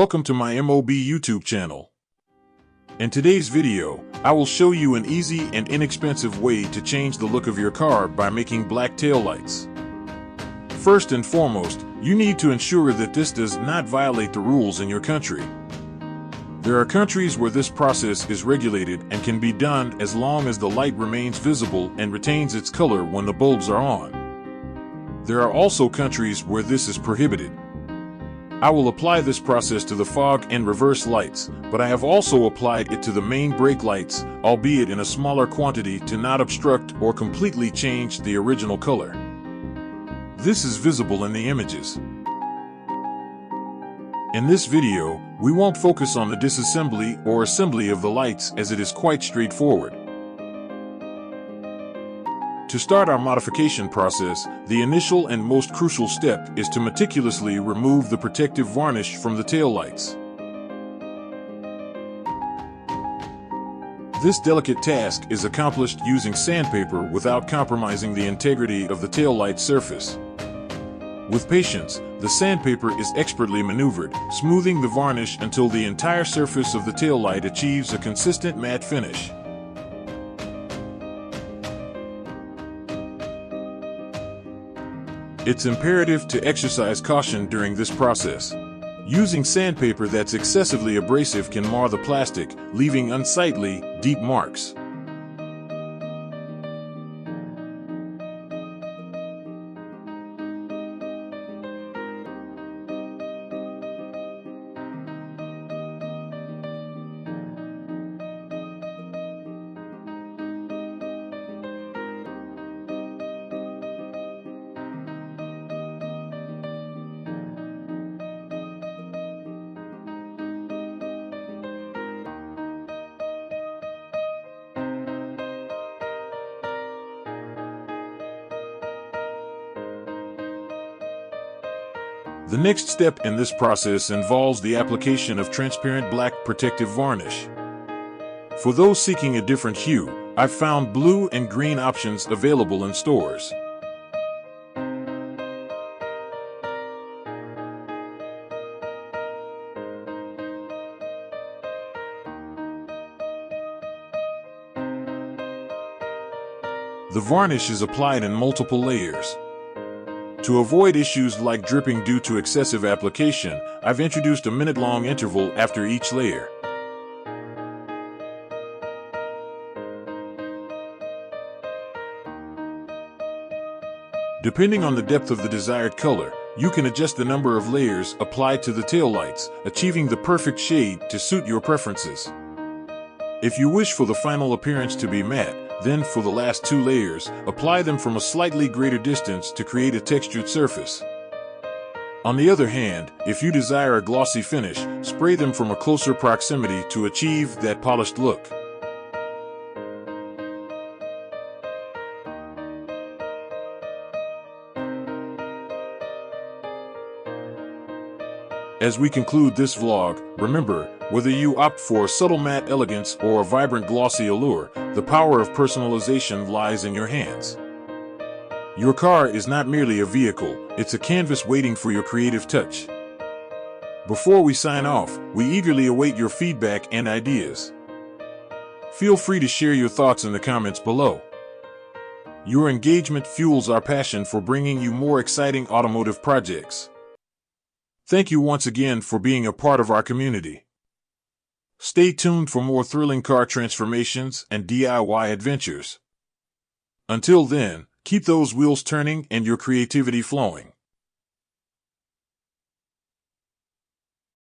welcome to my MOB YouTube channel. In today's video, I will show you an easy and inexpensive way to change the look of your car by making black taillights. First and foremost, you need to ensure that this does not violate the rules in your country. There are countries where this process is regulated and can be done as long as the light remains visible and retains its color when the bulbs are on. There are also countries where this is prohibited. I will apply this process to the fog and reverse lights, but I have also applied it to the main brake lights, albeit in a smaller quantity to not obstruct or completely change the original color. This is visible in the images. In this video, we won't focus on the disassembly or assembly of the lights as it is quite straightforward. To start our modification process, the initial and most crucial step is to meticulously remove the protective varnish from the taillights. This delicate task is accomplished using sandpaper without compromising the integrity of the taillight surface. With patience, the sandpaper is expertly maneuvered, smoothing the varnish until the entire surface of the taillight achieves a consistent matte finish. It's imperative to exercise caution during this process. Using sandpaper that's excessively abrasive can mar the plastic, leaving unsightly, deep marks. The next step in this process involves the application of transparent black protective varnish. For those seeking a different hue, I've found blue and green options available in stores. The varnish is applied in multiple layers. To avoid issues like dripping due to excessive application, I've introduced a minute-long interval after each layer. Depending on the depth of the desired color, you can adjust the number of layers applied to the taillights, achieving the perfect shade to suit your preferences. If you wish for the final appearance to be matte, then for the last two layers, apply them from a slightly greater distance to create a textured surface. On the other hand, if you desire a glossy finish, spray them from a closer proximity to achieve that polished look. As we conclude this vlog, remember, whether you opt for a subtle matte elegance or a vibrant glossy allure, the power of personalization lies in your hands. Your car is not merely a vehicle, it's a canvas waiting for your creative touch. Before we sign off, we eagerly await your feedback and ideas. Feel free to share your thoughts in the comments below. Your engagement fuels our passion for bringing you more exciting automotive projects. Thank you once again for being a part of our community. Stay tuned for more thrilling car transformations and DIY adventures. Until then, keep those wheels turning and your creativity flowing.